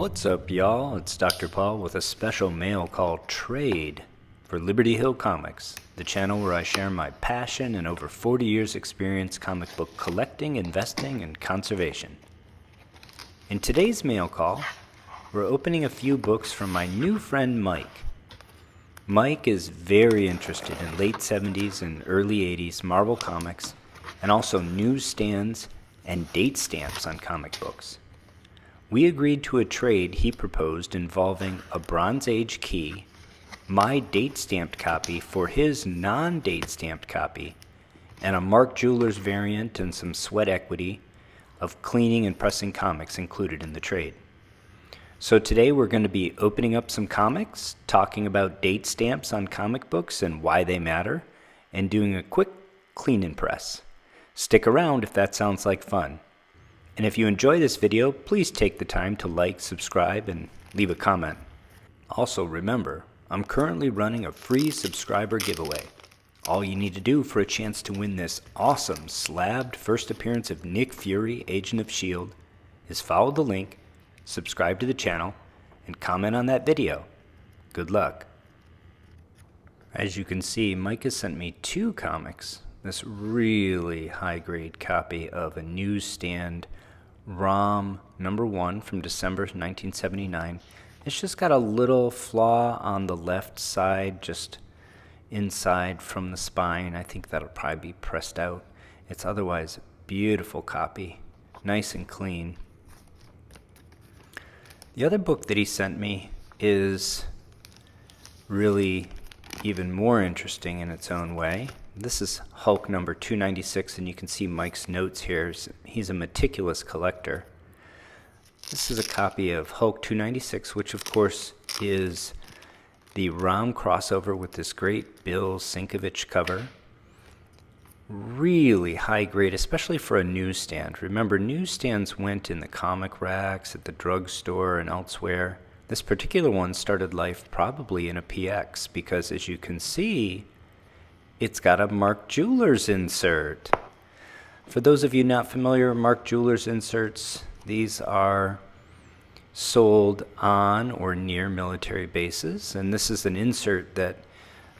What's up, y'all? It's Dr. Paul with a special mail call trade for Liberty Hill Comics, the channel where I share my passion and over 40 years experience comic book collecting, investing, and conservation. In today's mail call, we're opening a few books from my new friend Mike. Mike is very interested in late 70s and early 80s Marvel comics and also newsstands and date stamps on comic books. We agreed to a trade he proposed involving a Bronze Age key, my date-stamped copy for his non-date stamped copy, and a Mark Jewelers variant and some sweat equity of cleaning and pressing comics included in the trade. So today we're going to be opening up some comics, talking about date stamps on comic books and why they matter, and doing a quick clean and press. Stick around if that sounds like fun. And if you enjoy this video, please take the time to like, subscribe, and leave a comment. Also remember, I'm currently running a free subscriber giveaway. All you need to do for a chance to win this awesome Slabbed first appearance of Nick Fury, Agent of S.H.I.E.L.D. is follow the link, subscribe to the channel, and comment on that video. Good luck. As you can see, Mike has sent me two comics. This really high-grade copy of a newsstand ROM #1 from December 1979. It's just got a little flaw on the left side, just inside from the spine. I think that'll probably be pressed out. It's otherwise a beautiful copy, nice and clean. The other book that he sent me is really even more interesting in its own way. This is Hulk number 296, and you can see Mike's notes here. He's a meticulous collector. This is a copy of Hulk 296, which of course is the ROM crossover with this great Bill Sienkiewicz cover. Really high grade, especially for a newsstand. Remember, newsstands went in the comic racks, at the drugstore, and elsewhere. This particular one started life probably in a PX because, as you can see, it's got a Mark Jewelers insert. For those of you not familiar, Mark Jewelers inserts, these are sold on or near military bases, and this is an insert that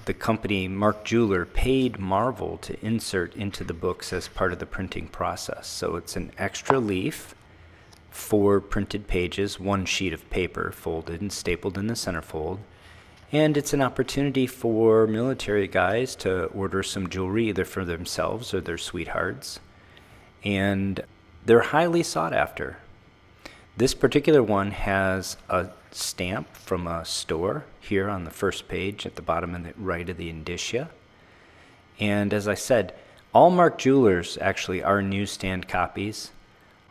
the company Mark Jeweler paid Marvel to insert into the books as part of the printing process. So it's an extra leaf, 4 printed pages, 1 sheet of paper folded and stapled in the centerfold. And it's an opportunity for military guys to order some jewelry either for themselves or their sweethearts. And they're highly sought after. This particular one has a stamp from a store here on the first page at the bottom and the right of the indicia. And as I said, all Mark Jewelers actually are newsstand copies.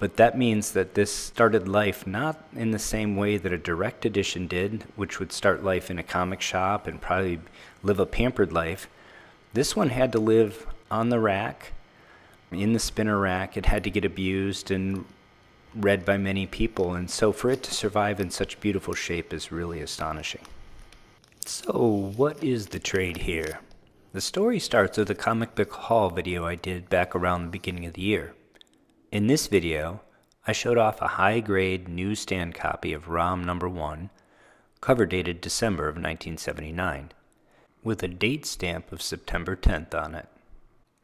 But that means that this started life not in the same way that a direct edition did, which would start life in a comic shop and probably live a pampered life. This one had to live on the rack, in the spinner rack. It had to get abused and read by many people. And so for it to survive in such beautiful shape is really astonishing. So what is the trade here? The story starts with a comic book haul video I did back around the beginning of the year. In this video, I showed off a high-grade newsstand copy of ROM #1, cover dated December of 1979, with a date stamp of September 10th on it.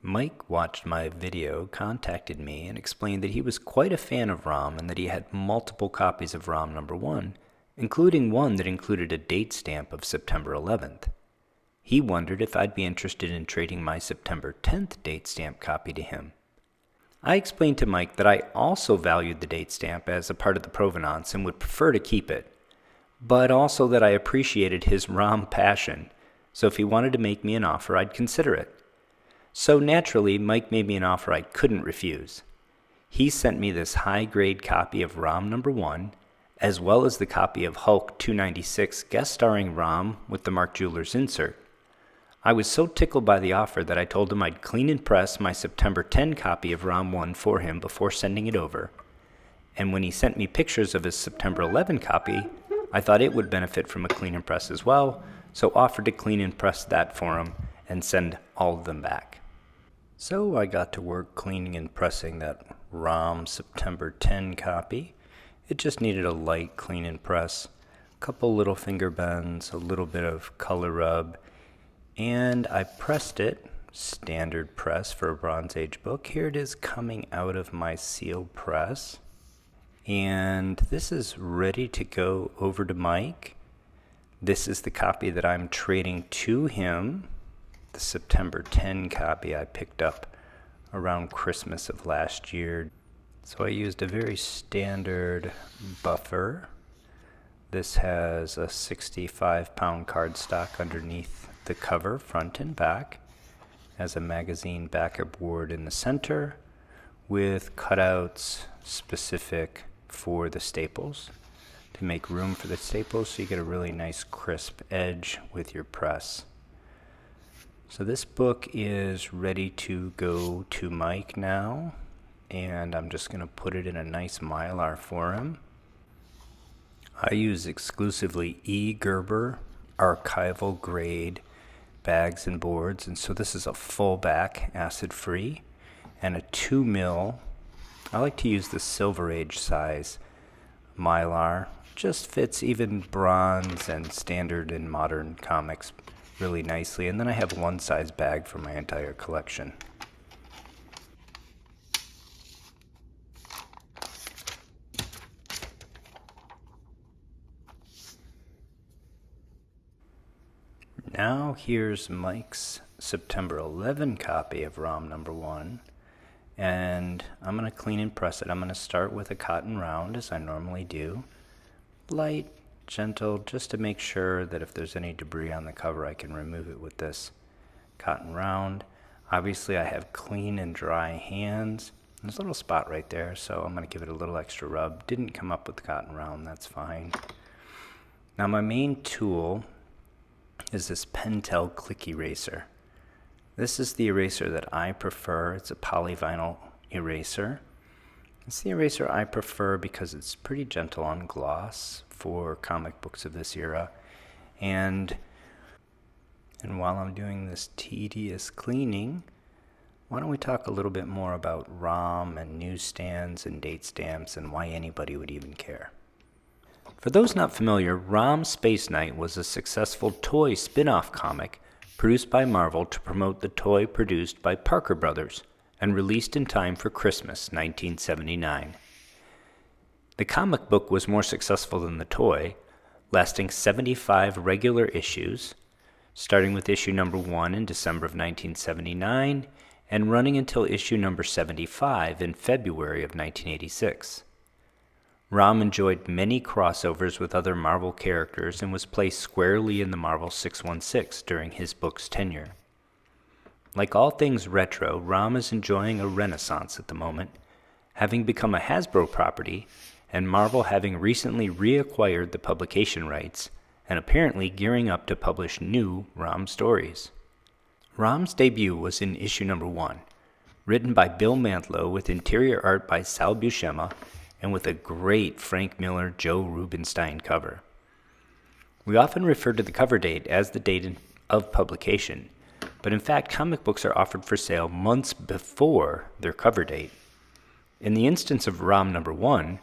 Mike watched my video, contacted me, and explained that he was quite a fan of ROM and that he had multiple copies of ROM #1, including one that included a date stamp of September 11th. He wondered if I'd be interested in trading my September 10th date stamp copy to him. I explained to Mike that I also valued the date stamp as a part of the provenance and would prefer to keep it, but also that I appreciated his ROM passion, so if he wanted to make me an offer, I'd consider it. So naturally, Mike made me an offer I couldn't refuse. He sent me this high-grade copy of ROM #1, as well as the copy of Hulk 296 guest-starring ROM with the Mark Jewelers insert. I was so tickled by the offer that I told him I'd clean and press my September 10 copy of ROM 1 for him before sending it over. And when he sent me pictures of his September 11 copy, I thought it would benefit from a clean and press as well, so offered to clean and press that for him and send all of them back. So I got to work cleaning and pressing that ROM September 10 copy, It just needed a light clean and press, a couple little finger bends, a little bit of color rub, and I pressed it, standard press for a Bronze Age book. Here it is coming out of my sealed press. And this is ready to go over to Mike. This is the copy that I'm trading to him, the September 10 copy I picked up around Christmas of last year. So I used a very standard buffer. This has a 65-pound cardstock underneath the cover, front and back, has a magazine backer board in the center with cutouts specific for the staples to make room for the staples so you get a really nice crisp edge with your press. So this book is ready to go to Mike now, and I'm just going to put it in a nice Mylar for him. I use exclusively E. Gerber archival grade bags and boards, and so this is a full back acid-free and a 2 mil. I like to use the Silver Age size Mylar. Just fits even bronze and standard and modern comics really nicely. And then I have one size bag for my entire collection. Now here's Mike's September 11 copy of ROM number 1. And I'm going to clean and press it. I'm going to start with a cotton round as I normally do. Light, gentle, just to make sure that if there's any debris on the cover I can remove it with this cotton round. Obviously I have clean and dry hands. There's a little spot right there, so I'm going to give it a little extra rub. Didn't come up with the cotton round, that's fine. Now my main tool is this Pentel Click Eraser. This is the eraser that I prefer. It's a polyvinyl eraser. It's the eraser I prefer because it's pretty gentle on gloss for comic books of this era. And while I'm doing this tedious cleaning, why don't we talk a little bit more about ROM and newsstands and date stamps and why anybody would even care. For those not familiar, ROM Space Knight was a successful toy spin-off comic produced by Marvel to promote the toy produced by Parker Brothers and released in time for Christmas 1979. The comic book was more successful than the toy, lasting 75 regular issues, starting with issue number 1 in December of 1979 and running until issue number 75 in February of 1986. ROM enjoyed many crossovers with other Marvel characters and was placed squarely in the Marvel 616 during his book's tenure. Like all things retro, ROM is enjoying a renaissance at the moment, having become a Hasbro property, and Marvel having recently reacquired the publication rights and apparently gearing up to publish new ROM stories. ROM's debut was in issue number 1, written by Bill Mantlo with interior art by Sal Buscema and with a great Frank Miller, Joe Rubinstein cover. We often refer to the cover date as the date of publication, but in fact comic books are offered for sale months before their cover date. In the instance of ROM number 1,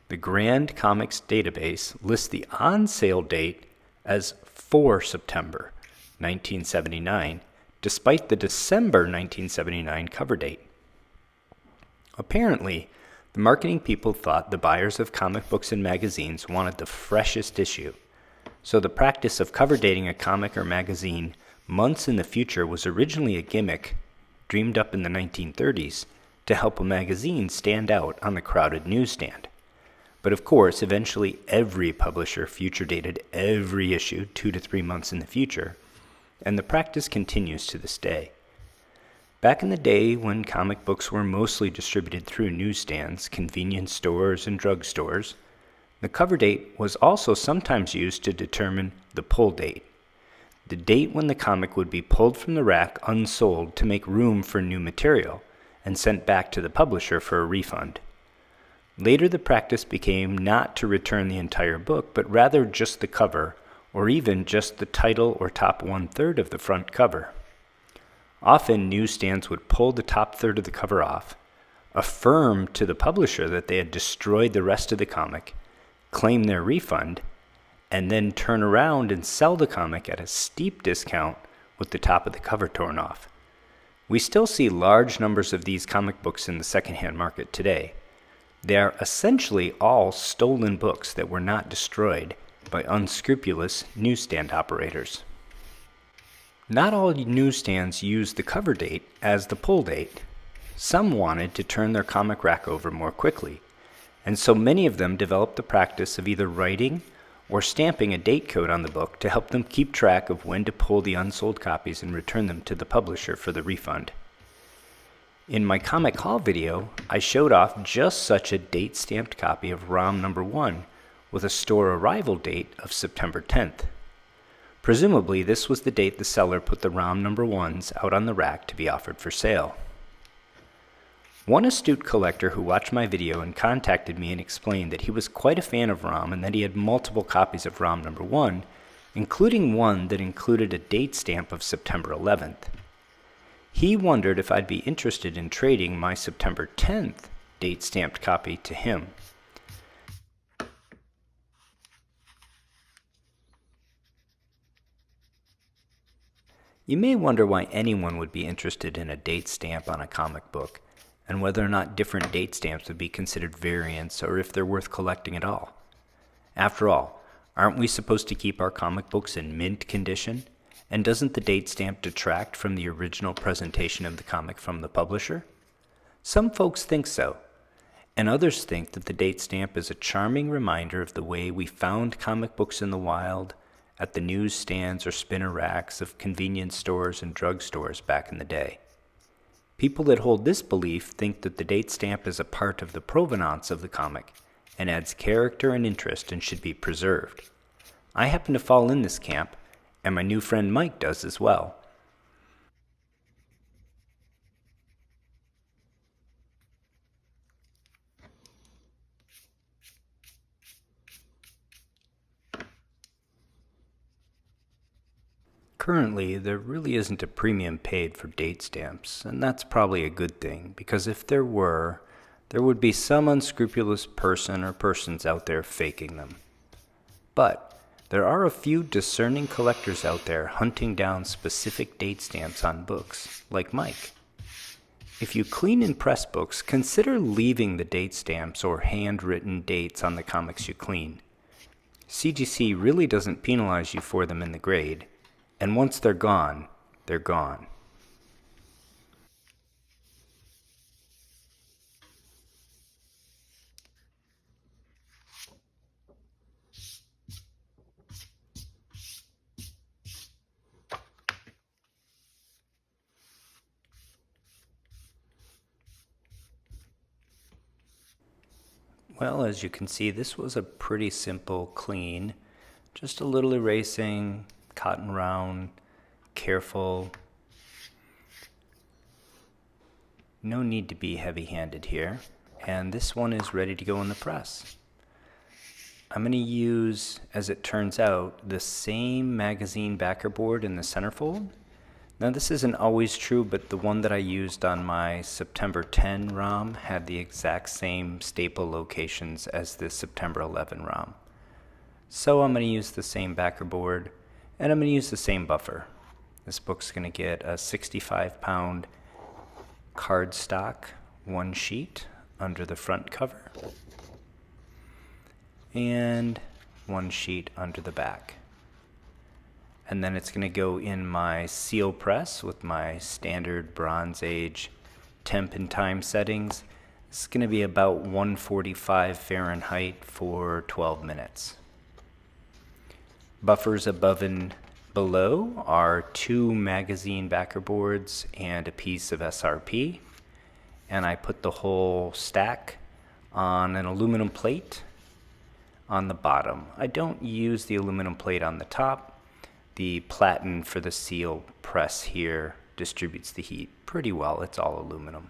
the Grand Comics database lists the on-sale date as 4 September 1979, despite the December 1979 cover date. Apparently, the marketing people thought the buyers of comic books and magazines wanted the freshest issue, so the practice of cover dating a comic or magazine months in the future was originally a gimmick dreamed up in the 1930s to help a magazine stand out on the crowded newsstand. But of course, eventually every publisher future dated every issue 2 to 3 months in the future, and the practice continues to this day. Back in the day when comic books were mostly distributed through newsstands, convenience stores, and drugstores, the cover date was also sometimes used to determine the pull date, the date when the comic would be pulled from the rack unsold to make room for new material and sent back to the publisher for a refund. Later the practice became not to return the entire book, but rather just the cover, or even just the title or top 1/3 of the front cover. Often newsstands would pull the top third of the cover off, affirm to the publisher that they had destroyed the rest of the comic, claim their refund, and then turn around and sell the comic at a steep discount with the top of the cover torn off. We still see large numbers of these comic books in the secondhand market today. They are essentially all stolen books that were not destroyed by unscrupulous newsstand operators. Not all newsstands use the cover date as the pull date. Some wanted to turn their comic rack over more quickly, and so many of them developed the practice of either writing or stamping a date code on the book to help them keep track of when to pull the unsold copies and return them to the publisher for the refund. In my comic haul video, I showed off just such a date-stamped copy of ROM number 1 with a store arrival date of September 10th. Presumably, this was the date the seller put the ROM number 1s out on the rack to be offered for sale. One astute collector who watched my video and contacted me and explained that he was quite a fan of ROM and that he had multiple copies of ROM number 1, including one that included a date stamp of September 11th. He wondered if I'd be interested in trading my September 10th date-stamped copy to him. You may wonder why anyone would be interested in a date stamp on a comic book, and whether or not different date stamps would be considered variants or if they're worth collecting at all. After all, aren't we supposed to keep our comic books in mint condition? And doesn't the date stamp detract from the original presentation of the comic from the publisher? Some folks think so, and others think that the date stamp is a charming reminder of the way we found comic books in the wild at the newsstands or spinner racks of convenience stores and drugstores back in the day. People that hold this belief think that the date stamp is a part of the provenance of the comic and adds character and interest and should be preserved. I happen to fall in this camp, and my new friend Mike does as well. Currently, there really isn't a premium paid for date stamps, and that's probably a good thing, because if there were, there would be some unscrupulous person or persons out there faking them. But there are a few discerning collectors out there hunting down specific date stamps on books, like Mike. If you clean and press books, consider leaving the date stamps or handwritten dates on the comics you clean. CGC really doesn't penalize you for them in the grade, and once they're gone, they're gone. Well, as you can see, this was a pretty simple clean, just a little erasing, cotton round, careful. No need to be heavy-handed here, and this one is ready to go in the press. I'm going to use, as it turns out, the same magazine backer board in the centerfold. Now this isn't always true, but the one that I used on my September 10 ROM had the exact same staple locations as the September 11 ROM. So I'm going to use the same backer board, and I'm going to use the same buffer. This book's going to get a 65-pound cardstock, one sheet under the front cover, and one sheet under the back. And then it's going to go in my seal press with my standard Bronze Age temp and time settings. It's going to be about 145 Fahrenheit for 12 minutes. Buffers above and below are 2 magazine backer boards and a piece of SRP. And I put the whole stack on an aluminum plate on the bottom. I don't use the aluminum plate on the top. The platen for the seal press here distributes the heat pretty well. It's all aluminum.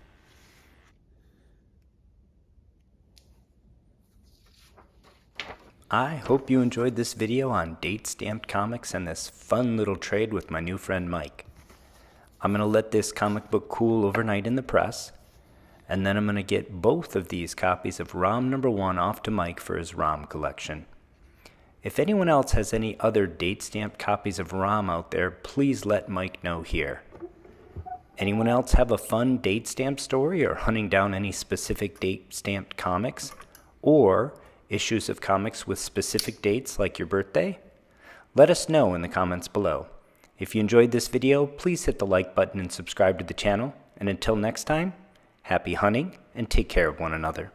I hope you enjoyed this video on date-stamped comics and this fun little trade with my new friend Mike. I'm going to let this comic book cool overnight in the press, and then I'm going to get both of these copies of ROM number 1 off to Mike for his ROM collection. If anyone else has any other date-stamped copies of ROM out there, please let Mike know here. Anyone else have a fun date stamp story or hunting down any specific date stamped comics? Or issues of comics with specific dates like your birthday? Let us know in the comments below. If you enjoyed this video, please hit the like button and subscribe to the channel. And until next time, happy hunting and take care of one another.